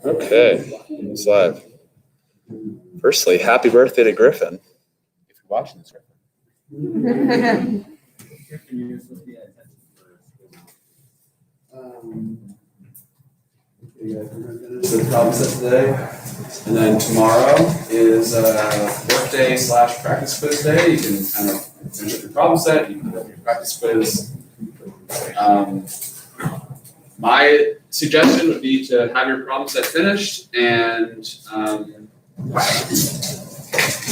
Okay, it's live. Firstly, happy birthday to Griffin. If you're watching this, Griffin. The problem set today, and then tomorrow is workday / practice quiz day. You can kind of finish up your problem set. You can do your practice quiz. My suggestion would be to have your problem set finished, and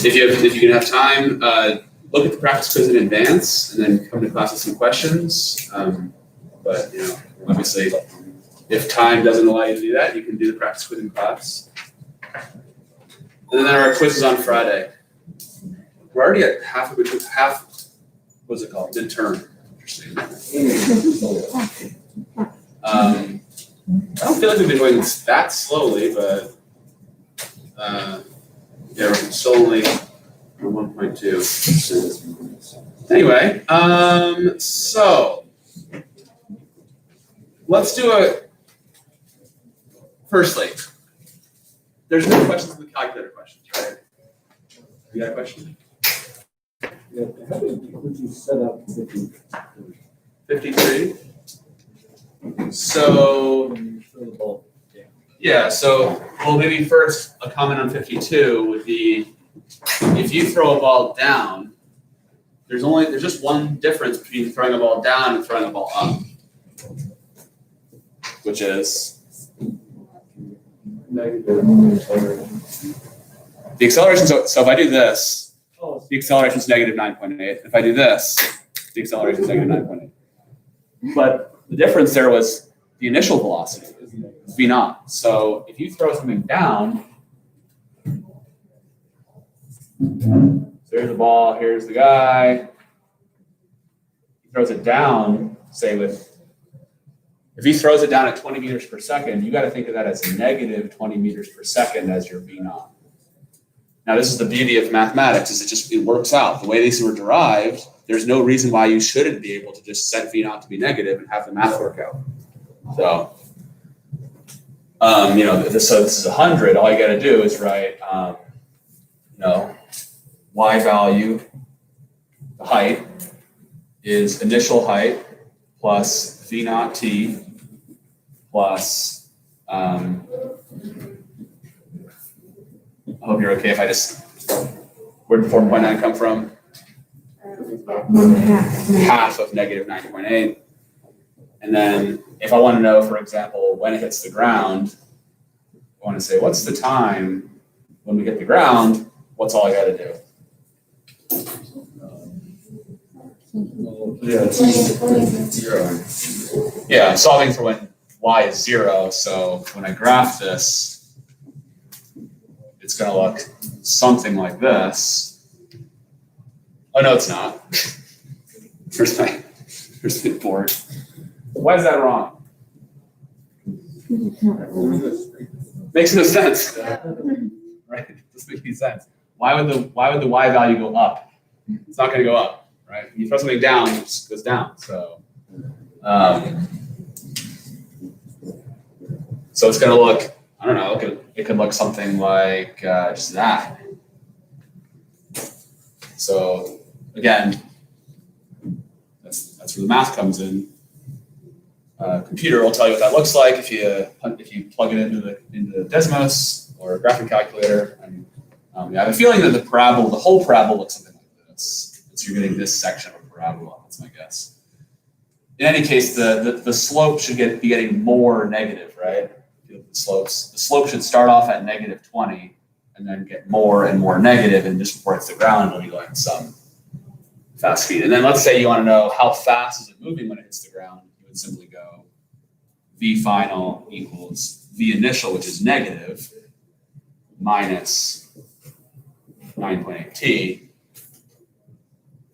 if you can have time, look at the practice quiz in advance, and then come to class with some questions. But obviously, if time doesn't allow you to do that, you can do the practice quiz in class. And then there are quizzes on Friday. We're already at half. What's it called? Midterm. Interesting. I don't feel like we've been going that slowly, but we're still only 1.2. Anyway, so let's do a. Firstly, there's no questions in the calculator questions, right? You got a question? Yeah, how would you set up 53? So, well, maybe first a comment on 52 would be, if you throw a ball down, there's just one difference between throwing a ball down and throwing a ball up, which is the acceleration. So if I do this, the acceleration is negative 9.8. If I do this, the acceleration is negative 9.8. But the difference there was the initial velocity, v naught. So if you throw something down, so here's the ball, here's the guy. He throws it down, if he throws it down at 20 meters per second, you got to think of that as negative 20 meters per second as your v naught. Now, this is the beauty of mathematics, is it works out. The way these were derived, there's no reason why you shouldn't be able to just set v naught to be negative and have the math work out. So, this is 100. All you got to do is write, y value, the height, is initial height plus v naught t plus, I hope you're okay if I where'd the 4.9 come from? Half of negative 9.8. And then if I want to know, for example, when it hits the ground, I want to say, what's the time when we hit the ground? What's all I got to do? Zero. Yeah, I'm solving for when y is 0. So when I graph this, it's going to look something like this. Oh, no, it's not. Here's my board. Why is that wrong? Makes no sense. Right? It doesn't make any sense. Why would the y value go up? It's not going to go up, right? When you throw something down, it just goes down. So it's going to look, I don't know, it could look something like just that. So again, that's where the math comes in. Computer will tell you what that looks like if you plug it into the Desmos or a graphic calculator. And I have a feeling that the whole parabola looks something like this. So you're getting this section of a parabola. That's my guess. In any case, the slope should be getting more negative, right? The slope should start off at negative 20 and then get more and more negative, and just before it hits the ground, it'll be going some fast speed. And then let's say you want to know how fast is it moving when it hits the ground. You would simply go v final equals v initial, which is negative, minus 9.8 t.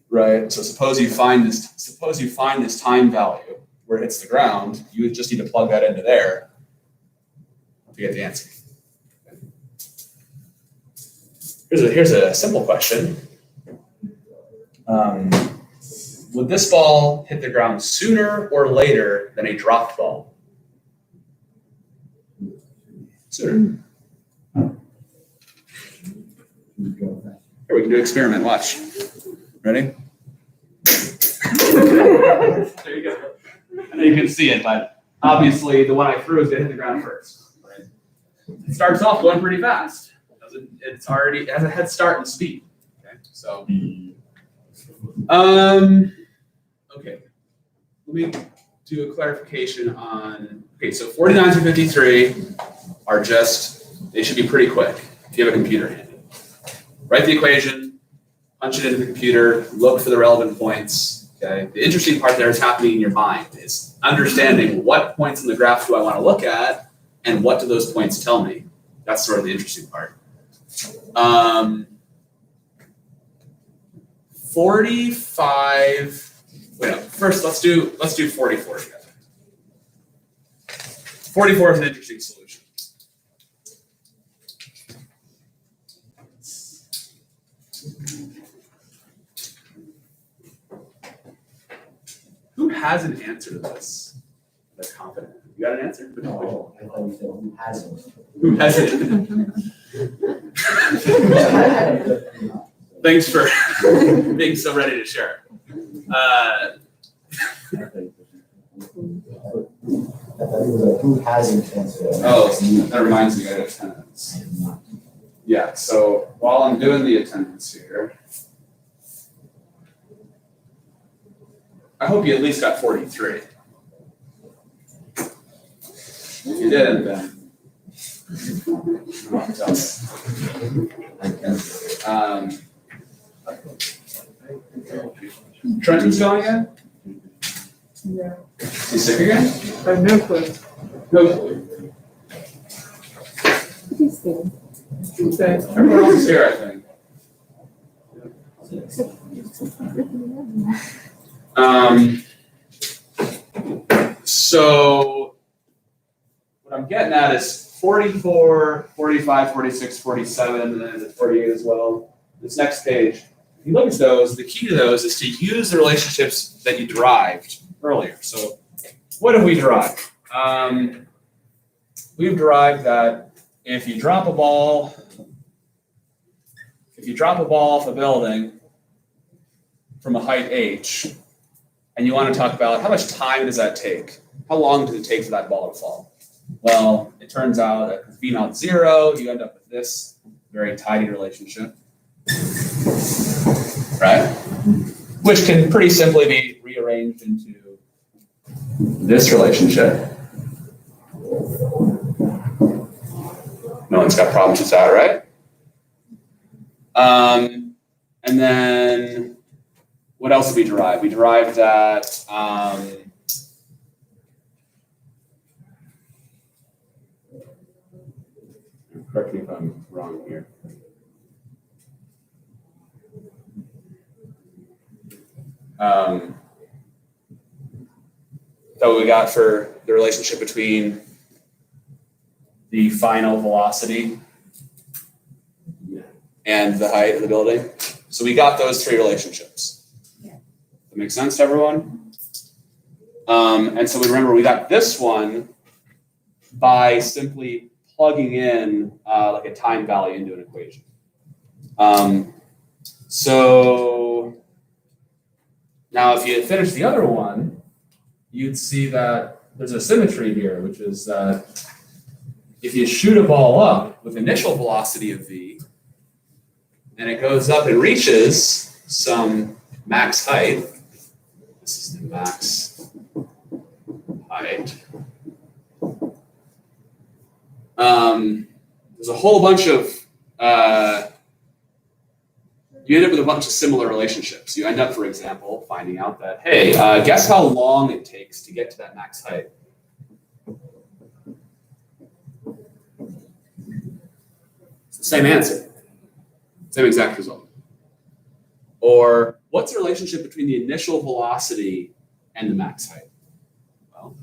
Right. So suppose you find this time value where it hits the ground. You would just need to plug that into there to get the answer. Here's a simple question. Would this ball hit the ground sooner or later than a dropped ball? Sooner. Here, we can do an experiment. Watch. Ready? There you go. I know you can see it, but obviously the one I threw is gonna hit the ground first. Right? It starts off going pretty fast. It has a head start in speed. Okay, so okay. Let me do a clarification on, okay, so 49 through 53 are just, they should be pretty quick if you have a computer handy. Write the equation, punch it into the computer, look for the relevant points, okay? The interesting part there is happening in your mind, is understanding what points in the graph do I want to look at and what do those points tell me? That's sort of the interesting part. 45, wait, no, first let's do 44 together. 44 is an interesting solution. Who has an answer to this? They're confident. You got an answer? No, I thought you said who hasn't. Who has it? Thanks for being so ready to share. I thought it was like, who hasn't answered? Oh, that reminds me of attendance. Yeah, so while I'm doing the attendance here, I hope you at least got 43. If you didn't, then Trenton's going again? Yeah. Is he sick again? I have no clue. No clue. He's there. He's there. Everyone else is here, I think. So what I'm getting at is 44, 45, 46, 47, and then there's 48 as well. This next page, if you look at those, the key to those is to use the relationships that you derived earlier. So what have we derived? We've derived that if you drop a ball off a building from a height h, and you want to talk about how much time does that take? How long does it take for that ball to fall? Well, it turns out that with v naught 0, you end up with this very tidy relationship, right? Which can pretty simply be rearranged into this relationship. No one's got problems with that, right? And then what else did we derive? We derived that correct me if I'm wrong here. So what we got for the relationship between the final velocity and the height of the building. So we got those three relationships. That makes sense to everyone? And so we remember we got this one by simply plugging in like a time value into an equation. So now if you finish the other one, you'd see that there's a symmetry here, which is that if you shoot a ball up with initial velocity of v, and it goes up and reaches some max height, this is the max height, there's a whole bunch of, you end up with a bunch of similar relationships. You end up, for example, finding out that, hey, guess how long it takes to get to that max height? It's the same answer, same exact result. Or what's the relationship between the initial velocity and the max height? Well,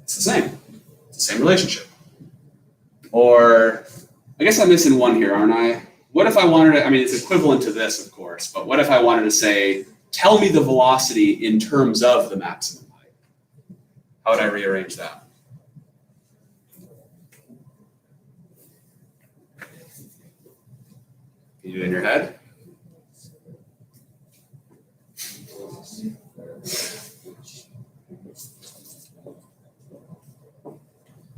it's the same. It's the same relationship. Or I guess I'm missing one here, aren't I? What if I wanted to, I mean, it's equivalent to this, of course, but what if I wanted to say tell me the velocity in terms of the maximum height. How would I rearrange that? Can you do it in your head?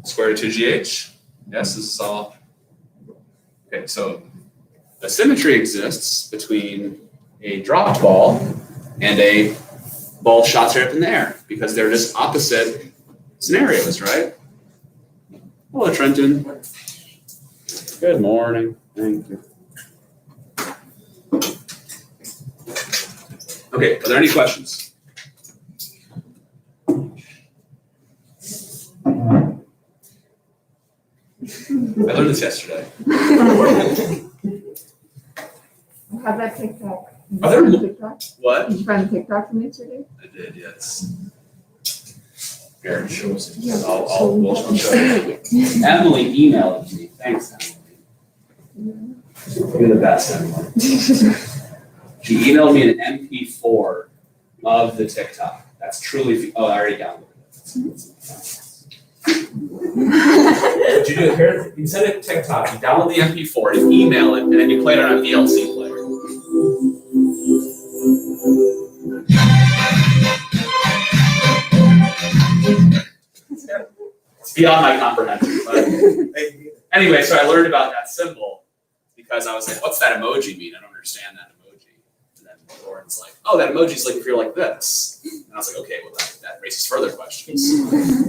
Square root of 2gh? Yes, this is all. Okay, so a symmetry exists between a dropped ball and a ball shot straight up in the air because they're just opposite scenarios, right? Hello, Trenton. Good morning. Thank you. Okay, are there any questions? I learned this yesterday. How'd that TikTok? Are there more? TikTok? What? Did you find TikTok from yesterday? I did, yes. Here, Yeah. I'll show you. Emily emailed me. Thanks, Emily. You're the best, Emily. She emailed me an MP4 of the TikTok. That's truly, oh, I already downloaded it. What you do here, you send it to TikTok, you download the MP4, you email it, and then you play it on a VLC player. It's beyond my comprehension. But anyway, so I learned about that symbol because I was like, what's that emoji mean? I don't understand that emoji. And then Lauren's like, oh, that emoji's like if you're like this. And I was like, okay, well, that raises further questions.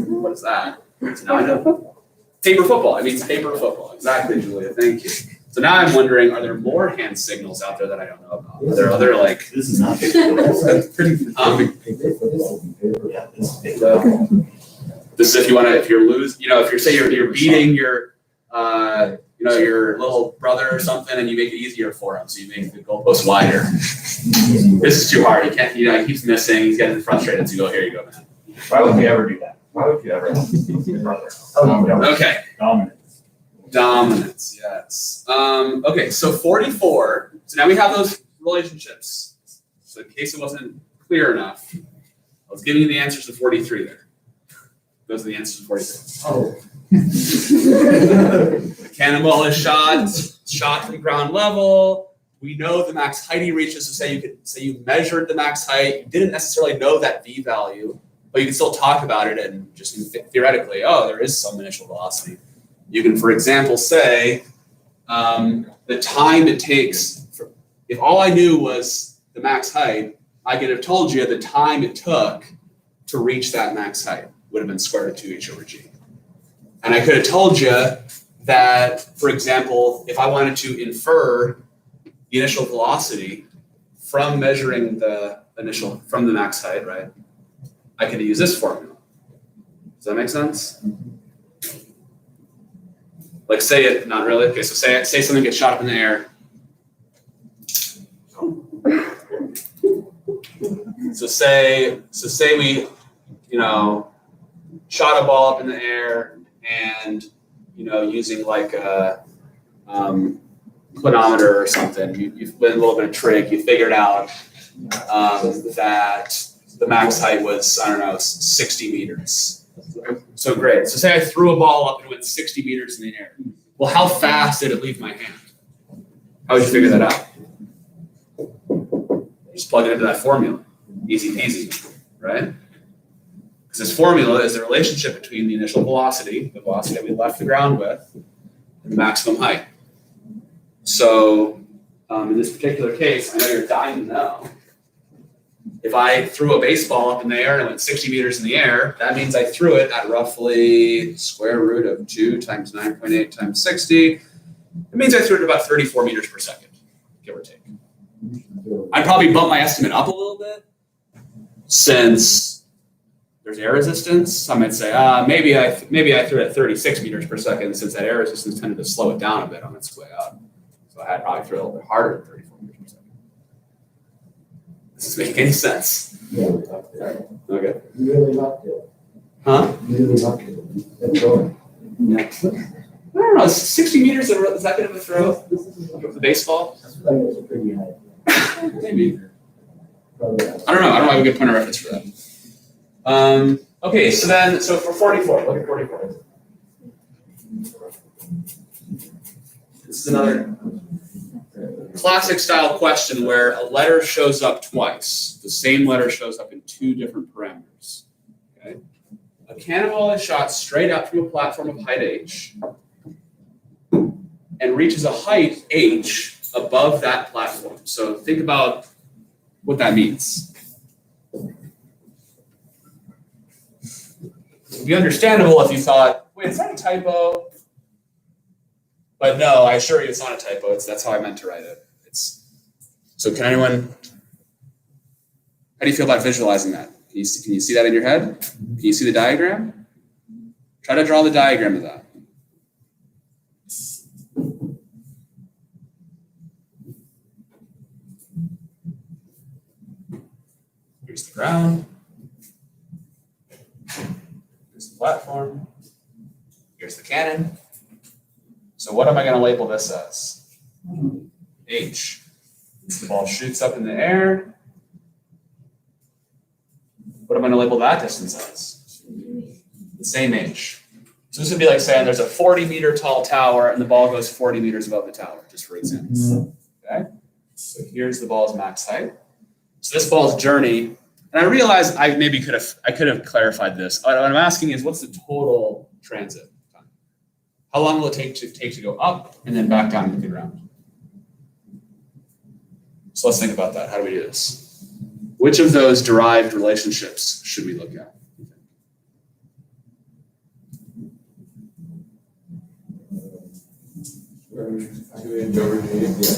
What is that? So now I know. Paper football. It means paper football. Exactly, Julia. Thank you. So now I'm wondering, are there more hand signals out there that I don't know about? Are there other like? This is not paper. That's pretty. Yeah, this is paper. This is if you want to, if you're if you're say you're beating your, your little brother or something, and you make it easier for him, so you make the goalpost wider. This is too hard. He can't. He keeps missing. He's getting frustrated. So you go, here you go, man. Why would we ever do that? Why would you ever? Okay. Dominance, yes. Okay, so 44. So now we have those relationships. So in case it wasn't clear enough, I was giving you the answers to 43 there. Those are the answers to 43. Oh. The cannonball is shot from ground level. We know the max height he reaches. So say you measured the max height. You didn't necessarily know that v value, but you can still talk about it and just theoretically, oh, there is some initial velocity. You can, for example, say the time it takes. If all I knew was the max height, I could have told you the time it took to reach that max height would have been square root of 2h over g. And I could have told you that, for example, if I wanted to infer the initial velocity from measuring from the max height, right? I could use this formula. Does that make sense? Like say it, not really. Okay, so say something gets shot up in the air. So say we, shot a ball up in the air and, using like a clinometer or something, you with a little bit of trick, you figured out that the max height was, 60 meters. So great. So say I threw a ball up and it went 60 meters in the air. Well, how fast did it leave my hand? How would you figure that out? Just plug it into that formula. Easy peasy, right? Because this formula is the relationship between the initial velocity, the velocity that we left the ground with, and the maximum height. So in this particular case, I know you're dying to know. If I threw a baseball up in the air and it went 60 meters in the air, that means I threw it at roughly square root of 2 times 9.8 times 60. It means I threw it at about 34 meters per second, give or take. I'd probably bump my estimate up a little bit since there's air resistance. I might say, maybe I threw it at 36 meters per second since that air resistance tended to slow it down a bit on its way up. So I'd probably throw it a little bit harder than 34 meters per second. Does this make any sense? Okay. You really lucked it. Huh? You really lucked it. That's going. Yeah. I don't know. Is 60 meters is that good of a throw? The baseball? I think it's a pretty high. Maybe. I don't know. I don't have a good point of reference for that. Okay, so for 44, look at 44. This is another classic style question where a letter shows up twice. The same letter shows up in two different parameters. Okay? A cannonball is shot straight up from a platform of height h and reaches a height h above that platform. So think about what that means. It'd be understandable if you thought, wait, is that a typo? But no, I assure you it's not a typo. That's how I meant to write it. So can anyone, how do you feel about visualizing that? Can you see that in your head? Can you see the diagram? Try to draw the diagram of that. Here's the ground. Here's the platform. Here's the cannon. So what am I going to label this as? H. The ball shoots up in the air. What am I going to label that distance as? The same H. So this would be like saying there's a 40-meter tall tower and the ball goes 40 meters above the tower, just for example. Okay? So here's the ball's max height. So this ball's journey, and I realize I could have clarified this. What I'm asking is, what's the total transit time? How long will it take to go up and then back down to the ground? So let's think about that. How do we do this? Which of those derived relationships should we look at?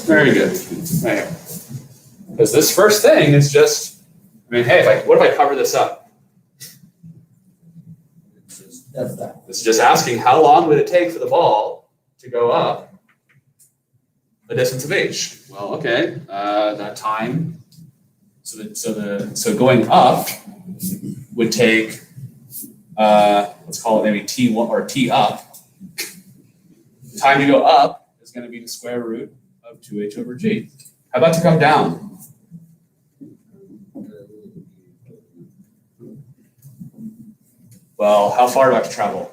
Very good. Right here. Because this first thing is just, hey, what if I cover this up? That's that. This is just asking how long would it take for the ball to go up the distance of h? Well, okay, that time. So going up would take, let's call it maybe t1 or t up. The time to go up is going to be the square root of 2h over g. How about to come down? Well, how far do I have to travel?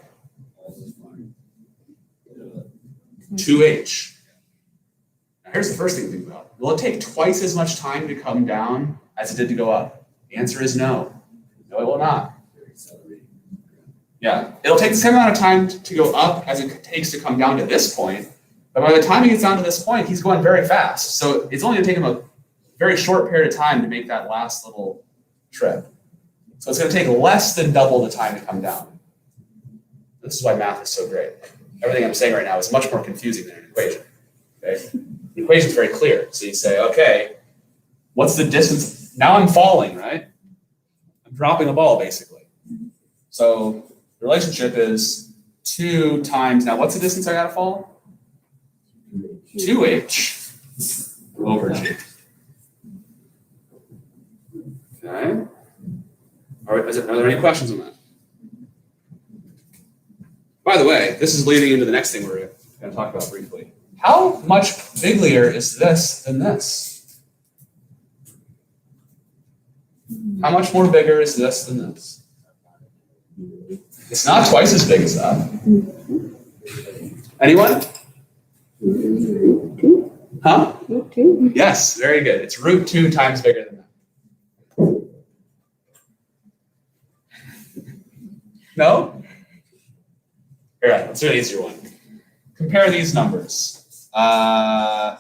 2h. Now here's the first thing to think about. Will it take twice as much time to come down as it did to go up? The answer is no. No, it will not. Yeah, it'll take the same amount of time to go up as it takes to come down to this point, but by the time he gets down to this point, he's going very fast. So it's only going to take him a very short period of time to make that last little trip. So it's going to take less than double the time to come down. This is why math is so great. Everything I'm saying right now is much more confusing than an equation. Okay? The equation is very clear. So you say, okay, what's the distance? Now I'm falling, right? I'm dropping the ball, basically. So the relationship is 2 times, now what's the distance I got to fall? 2h over g. Okay. Are there any questions on that? By the way, this is leading into the next thing we're going to talk about briefly. How much bigger is this than this? How much more bigger is this than this? It's not twice as big as that. Anyone? Huh? Yes, very good. It's root 2 times bigger than that. No? All right, let's do an easier one. Compare these numbers. The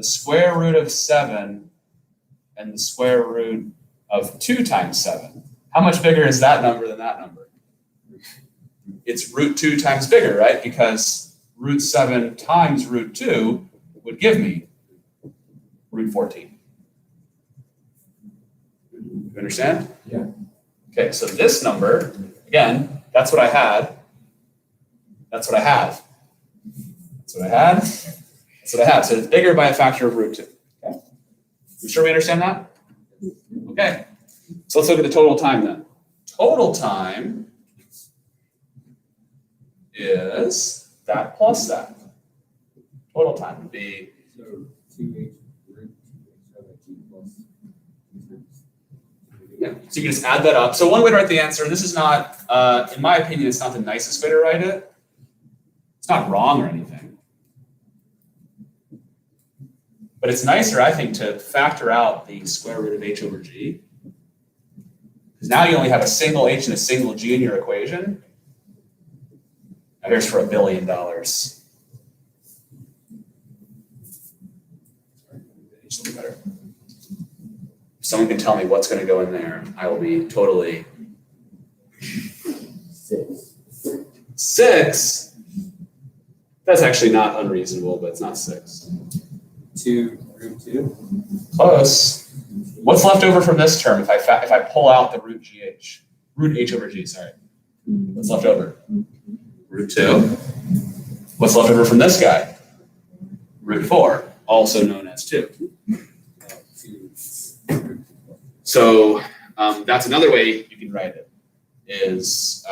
square root of 7 and the square root of 2 times 7. How much bigger is that number than that number? It's root 2 times bigger, right? Because root 7 times root 2 would give me root 14. You understand? Yeah. Okay, so this number, again, that's what I had. That's what I have. That's what I had. That's what I have. So it's bigger by a factor of root 2. Okay. You sure we understand that? Okay. So let's look at the total time then. Total time is that plus that. Total time would be, So 2h root 2h plus Yeah, so you can just add that up. So one way to write the answer, and this is not, in my opinion, it's not the nicest way to write it. It's not wrong or anything. But it's nicer, I think, to factor out the square root of h over g. Because now you only have a single h and a single g in your equation. Now here's for $1 billion. H will be better. If someone can tell me what's going to go in there, I will be totally. 6? That's actually not unreasonable, but it's not 6. 2 root 2. Close. What's left over from this term if I pull out the root h over g, sorry. What's left over? Root 2. What's left over from this guy? Root 4, also known as 2. So that's another way you can write it, is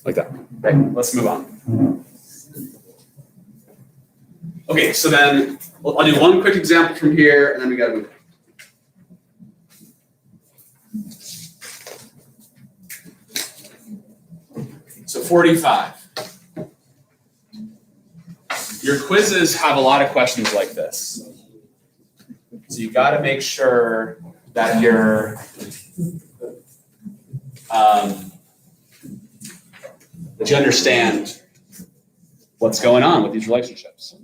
like that. Okay, let's move on. Okay, so then I'll do one quick example from here, and then we got to move on. So 45. Your quizzes have a lot of questions like this. So you got to make sure that you're that you understand what's going on with these relationships.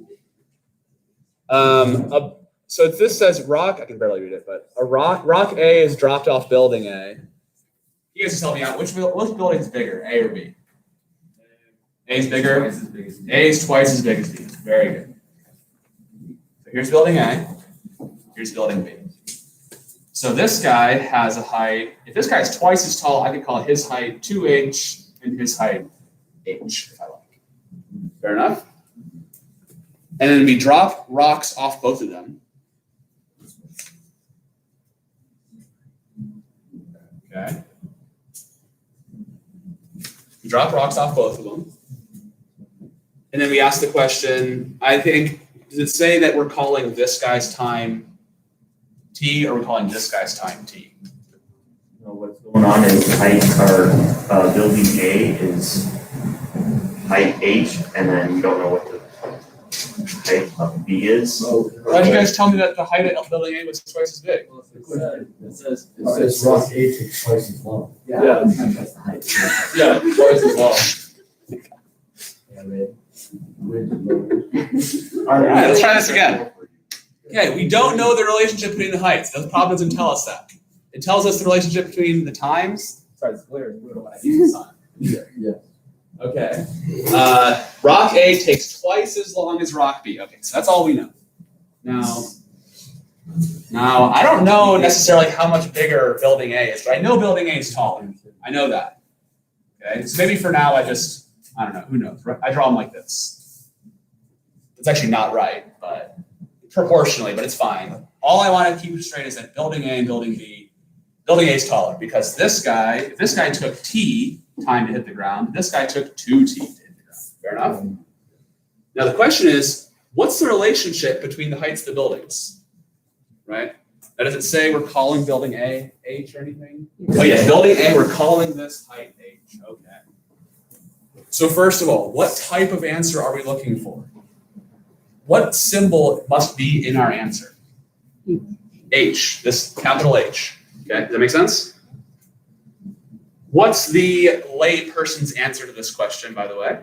So if this says rock, I can barely read it, but a rock A is dropped off building A. You guys just help me out. Which building is bigger, A or B? A is bigger. A is twice as big as B. Very good. So here's building A. Here's building B. So this guy has a height. If this guy is twice as tall, I could call his height 2h and his height h, if I like. Fair enough? And then we drop rocks off both of them. Okay. We drop rocks off both of them. And then we ask the question, I think, does it say that we're calling this guy's time t, or we're calling this guy's time t? What's going on is height, or building A is height h, and then we don't know what the height of B is. Why did you guys tell me that the height of building A was twice as big? It says rock H is twice as long. Yeah. That's the height. Yeah, twice as long. All right, let's try this again. Okay, we don't know the relationship between the heights. The problem doesn't tell us that. It tells us the relationship between the times. Sorry, it's clear. When I use the sign. Yeah. Okay. Rock A takes twice as long as rock B. Okay, so that's all we know. Now I don't know necessarily how much bigger building A is, but I know building A is taller. I know that. Okay, so maybe for now I don't know, who knows? I draw them like this. It's actually not right, but proportionally, but it's fine. All I want to keep straight is that building A and building B, building A is taller because this guy took T time to hit the ground, this guy took 2T to hit the ground. Fair enough? Now the question is, what's the relationship between the heights of the buildings? Right? Now does it say we're calling building A H or anything? Oh yeah, building A, we're calling this height H. Okay. So first of all, what type of answer are we looking for? What symbol must be in our answer? H, this capital H. Okay, does that make sense? What's the lay person's answer to this question, by the way?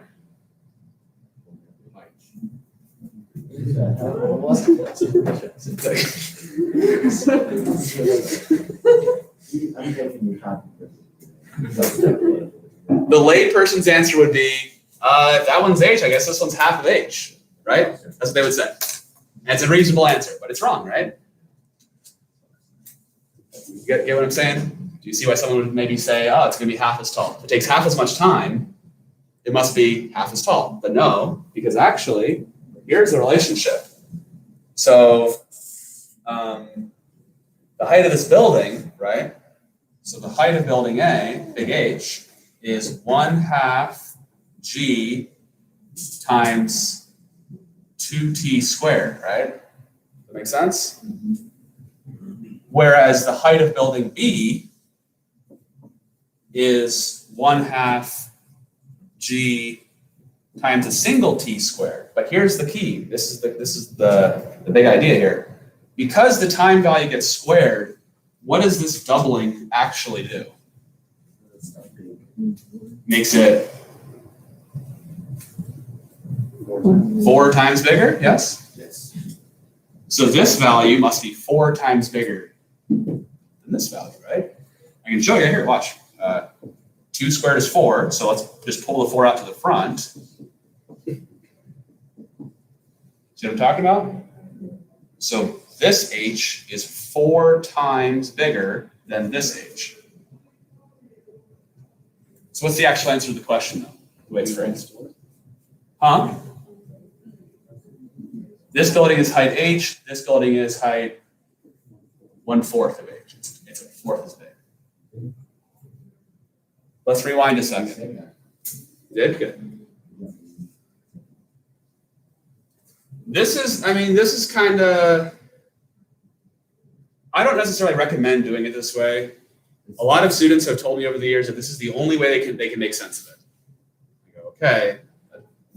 The lay person's answer would be, if that one's H, I guess this one's half of H, right? That's what they would say. And it's a reasonable answer, but it's wrong, right? You get what I'm saying? Do you see why someone would maybe say, oh, it's going to be half as tall? If it takes half as much time, it must be half as tall. But no, because actually, here's the relationship. So the height of this building, right? So the height of building A, big H, is 1/2 G times 2T squared, right? Does that make sense? Whereas the height of building B is 1/2 G times a single T squared. But here's the key. This is the big idea here. Because the time value gets squared, what does this doubling actually do? Makes it 4 times bigger, yes? Yes. So this value must be 4 times bigger than this value, right? I can show you here, watch. 2 squared is 4, so let's just pull the 4 out to the front. See what I'm talking about? So this h is 4 times bigger than this h. So what's the actual answer to the question, though? The way it's phrased. Huh? This building is height h. This building is height 1/4 of h. It's a fourth as big. Let's rewind a second. Did good. This is kind of. I don't necessarily recommend doing it this way. A lot of students have told me over the years that this is the only way they can make sense of it. I go, okay.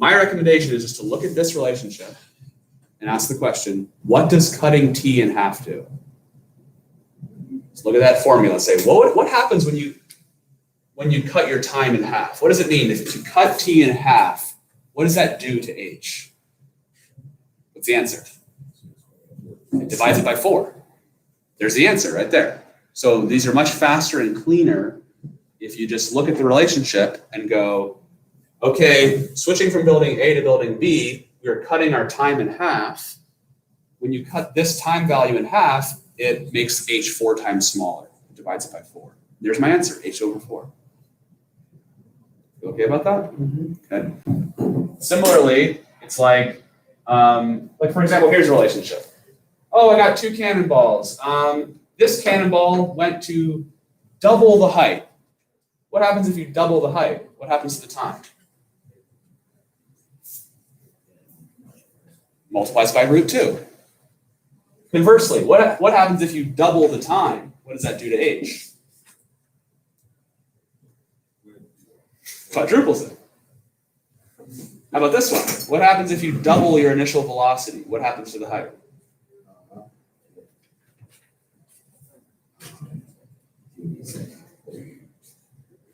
My recommendation is just to look at this relationship and ask the question, what does cutting t in half do? Let's look at that formula and say, what happens when you cut your time in half? What does it mean? If you cut t in half, what does that do to h? What's the answer? It divides it by 4. There's the answer right there. So these are much faster and cleaner if you just look at the relationship and go, okay, switching from building A to building B, we're cutting our time in half. When you cut this time value in half, it makes h 4 times smaller. It divides it by 4. There's my answer, h over 4. You okay about that? Mm-hmm. Okay. Similarly, it's like for example, here's a relationship. Oh, I got 2 cannonballs. This cannonball went to double the height. What happens if you double the height? What happens to the time? Multiplies by √2. Conversely, what happens if you double the time? What does that do to h? Quadruples it. How about this one? What happens if you double your initial velocity? What happens to the height?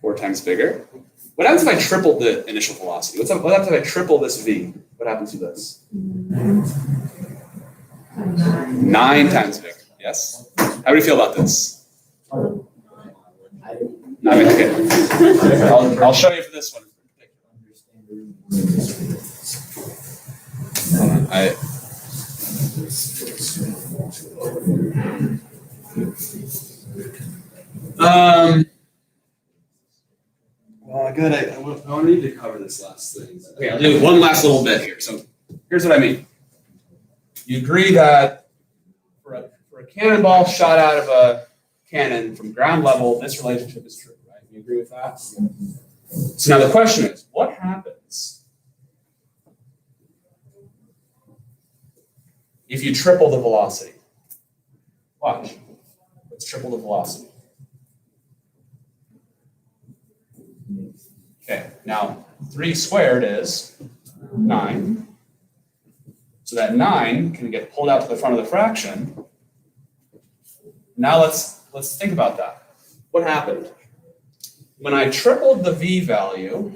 4 times bigger. What happens if I tripled the initial velocity? What happens if I triple this v? What happens to this? 9 times bigger. Yes? How do you feel about this? Not okay. I'll show you for this one. Well, good. I need to cover this last thing. Okay, I'll do one last little bit here. So here's what I mean. You agree that for a cannonball shot out of a cannon from ground level, this relationship is true, right? You agree with that? So now the question is, what happens if you triple the velocity? Watch. Let's triple the velocity. Okay, now 3 squared is 9. So that 9 can get pulled out to the front of the fraction. Now let's think about that. What happened? When I tripled the v value,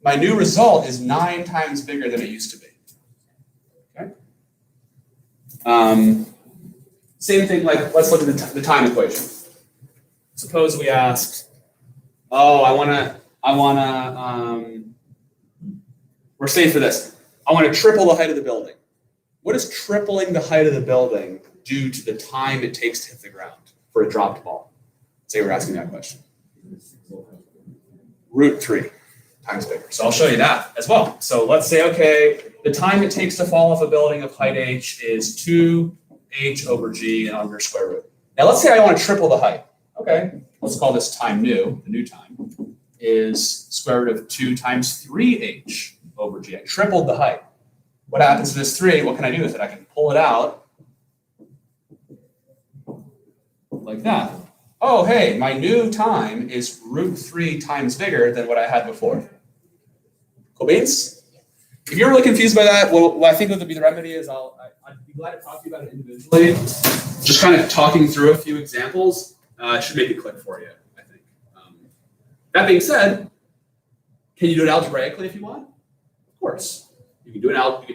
my new result is 9 times bigger than it used to be. Okay. Same thing, like let's look at the time equation. Suppose we asked, oh, we're saying for this, I want to triple the height of the building. What does tripling the height of the building do to the time it takes to hit the ground for a dropped ball? Say we're asking that question. √3 times bigger. So I'll show you that as well. So let's say, okay, the time it takes to fall off a building of height h is 2h over g and under square root. Now let's say I want to triple the height. Okay, let's call this time new, the new time, is square root of 2 times 3h over g. I tripled the height. What happens to this 3? What can I do with it? I can pull it out like that. Oh, hey, my new time is √3 times bigger than what I had before. Cool beans? If you're really confused by that, what I think would be the remedy is I'd be glad to talk to you about it individually. Just kind of talking through a few examples should make it click for you, I think. That being said, can you do it algebraically if you want? Of course. You can do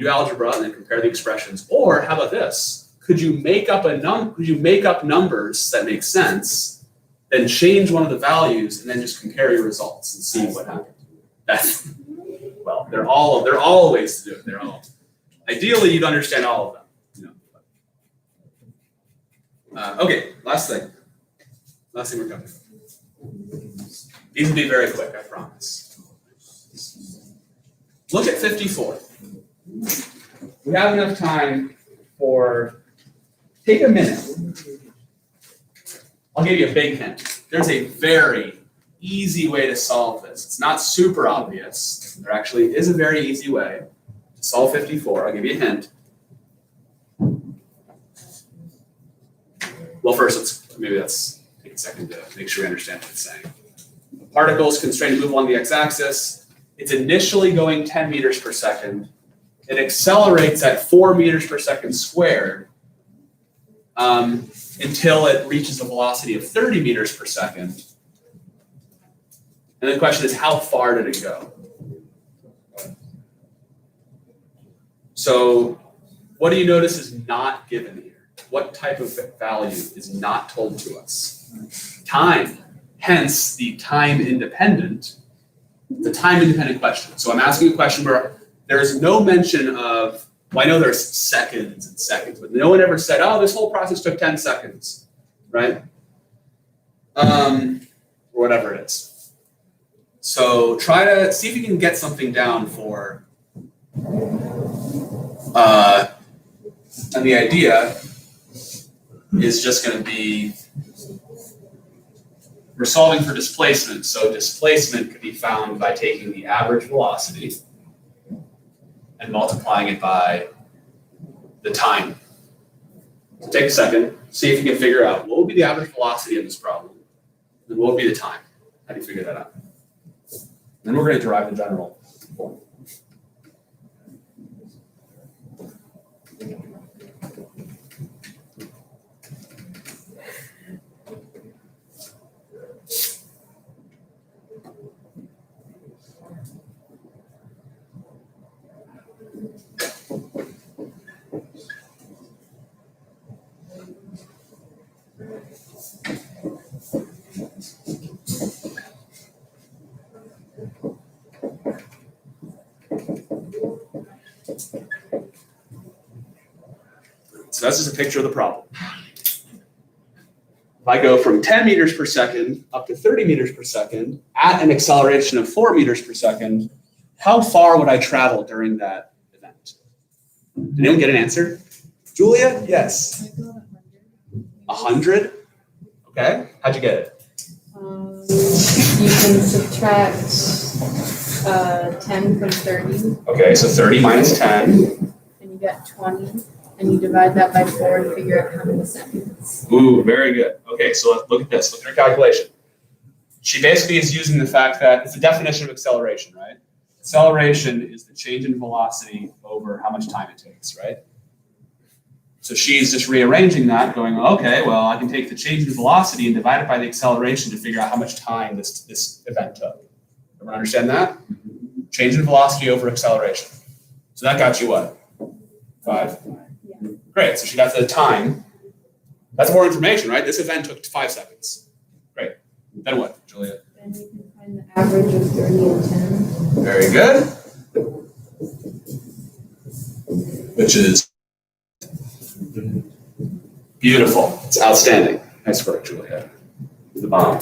algebra and then compare the expressions. Or how about this? Could you make up numbers that make sense, then change one of the values, and then just compare your results and see what happens? Well, they're all ways to do it. They're all. Ideally, you'd understand all of them. Okay, last thing we're covering. These will be very quick, I promise. Look at 54. We have enough time for, take a minute. I'll give you a big hint. There's a very easy way to solve this. It's not super obvious. There actually is a very easy way to solve 54. I'll give you a hint. Well, first, take a second to make sure we understand what it's saying. The particle is constrained to move along the x-axis. It's initially going 10 meters per second. It accelerates at 4 meters per second squared until it reaches a velocity of 30 meters per second. And the question is, how far did it go? So what do you notice is not given here? What type of value is not told to us? Time. Hence, the time-independent question. So I'm asking a question where there is no mention of, well, I know there's seconds and seconds, but no one ever said, oh, this whole process took 10 seconds, right? Or whatever it is. So try to see if you can get something down for, and the idea is just going to be, we're solving for displacement. So displacement could be found by taking the average velocity and multiplying it by the time. So take a second, see if you can figure out what would be the average velocity of this problem, and what would be the time. How do you figure that out? And then we're going to derive the general form. So that's just a picture of the problem. If I go from 10 meters per second up to 30 meters per second at an acceleration of 4 meters per second, how far would I travel during that event? Did anyone get an answer? Julia? Yes. 100? Okay. How'd you get it? You can subtract 10 from 30. Okay, so 30 minus 10. And you get 20. And you divide that by 4 and figure out how many seconds. Ooh, very good. Okay, so let's look at this. Look at her calculation. She basically is using the fact that it's the definition of acceleration, right? Acceleration is the change in velocity over how much time it takes, right? So she's just rearranging that, going, okay, well, I can take the change in velocity and divide it by the acceleration to figure out how much time this event took. Everyone understand that? Change in velocity over acceleration. So that got you what? 5? Yeah. Great, so she got the time. That's more information, right? This event took 5 seconds. Great. Then what, Julia? Then you can find the average of 30 and 10. Very good. Which is beautiful. It's outstanding. Nice work, Julia. You're the bomb.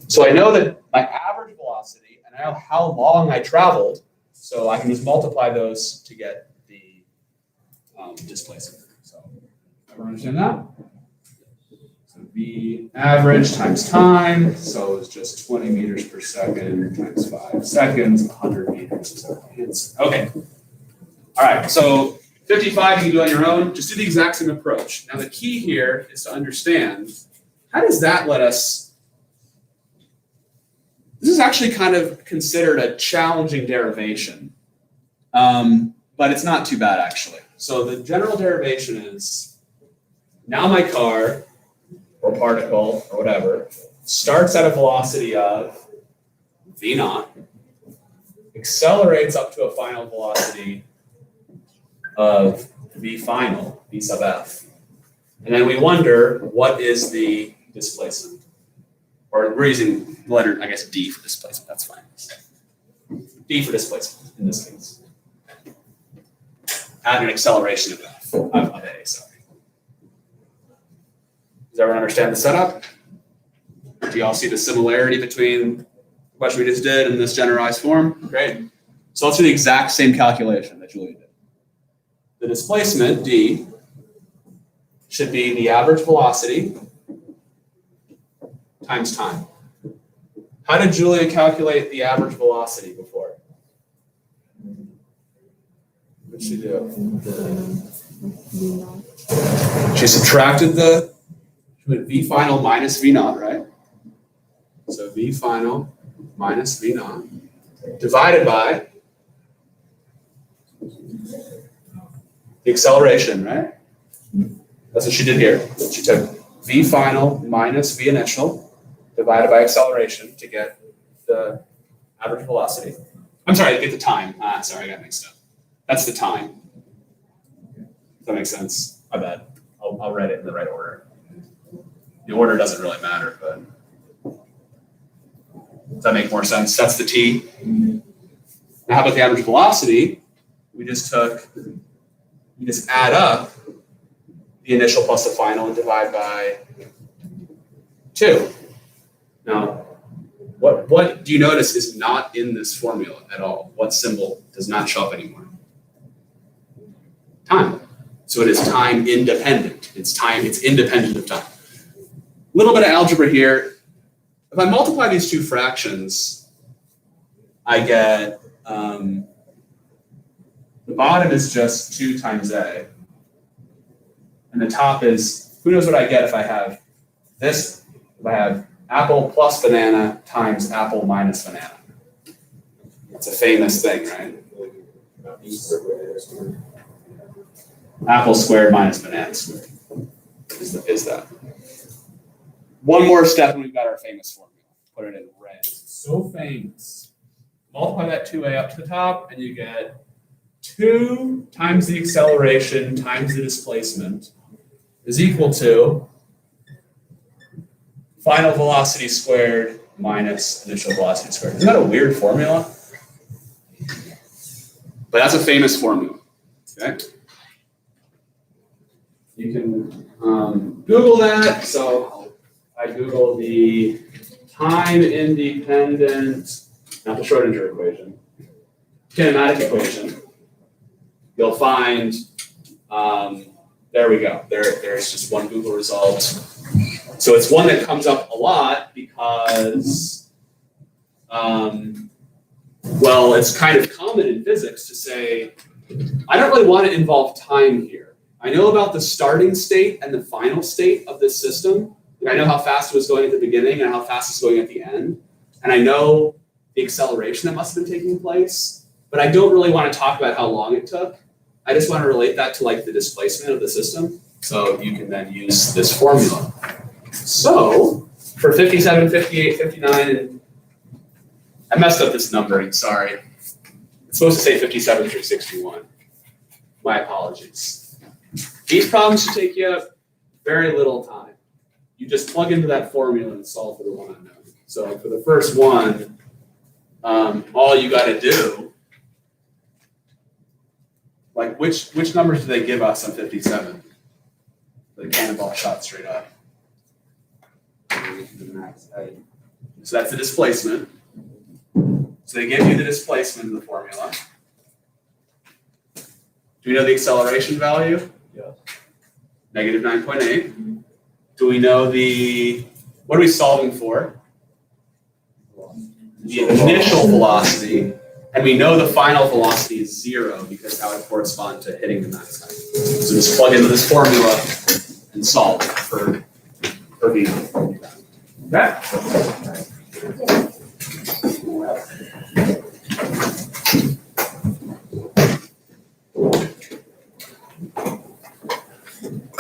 So I know that my average velocity, and I know how long I traveled, so I can just multiply those to get the displacement. So everyone understand that? So V average times time, so it's just 20 meters per second times 5 seconds, 100 meters per second. Okay. All right, so 55 you can do on your own. Just do the exact same approach. Now the key here is to understand how does that let us? This is actually kind of considered a challenging derivation, but it's not too bad actually. So the general derivation is, now my car or particle or whatever starts at a velocity of v naught, accelerates up to a final velocity of v final, v sub f. And then we wonder, what is the displacement? Or we're using the letter, I guess, d for displacement, that's fine. D for displacement in this case. At an acceleration of f, of a, sorry. Does everyone understand the setup? Do you all see the similarity between the question we just did and this generalized form? Great. So let's do the exact same calculation that Julia did. The displacement, d, should be the average velocity times time. How did Julia calculate the average velocity before? What did she do? She subtracted she went v final minus v naught, right? So v final minus v naught divided by the acceleration, right? That's what she did here. She took v final minus v initial divided by acceleration to get the average velocity. I'm sorry, to get the time. Sorry, I got mixed up. That's the time. Does that make sense? My bad. I'll write it in the right order. The order doesn't really matter, but does that make more sense? That's the t. Now, how about the average velocity? We just add up the initial plus the final and divide by 2. Now, what do you notice is not in this formula at all? What symbol does not show up anymore? Time. So it is time independent. It's independent of time. A little bit of algebra here. If I multiply these two fractions, I get the bottom is just 2 times a. And the top is, who knows what I get if I have this, if I have apple plus banana times apple minus banana. It's a famous thing, right? Apple squared minus banana squared is that. One more step and we've got our famous formula. Put it in red. So famous. Multiply that 2a up to the top and you get 2 times the acceleration times the displacement is equal to final velocity squared minus initial velocity squared. Isn't that a weird formula? But that's a famous formula. Okay. You can Google that. So I Google the time independent, not the Schrodinger equation, kinematic equation. You'll find, there we go. There's just one Google result. So it's one that comes up a lot because, well, it's kind of common in physics to say, I don't really want to involve time here. I know about the starting state and the final state of this system. I know how fast it was going at the beginning and how fast it's going at the end. And I know the acceleration that must have been taking place, but I don't really want to talk about how long it took. I just want to relate that to like the displacement of the system. So you can then use this formula. So for 57, 58, 59, and I messed up this numbering, sorry. It's supposed to say 57 through 61. My apologies. These problems should take you very little time. You just plug into that formula and solve for the one unknown. So for the first one, all you got to do, like which numbers do they give us on 57? The cannonball shot straight up. So that's the displacement. So they give you the displacement in the formula. Do we know the acceleration value? Yes. Negative 9.8. Do we know what are we solving for? The initial velocity. And we know the final velocity is 0 because that would correspond to hitting the max height. So just plug into this formula and solve for Cookie. That.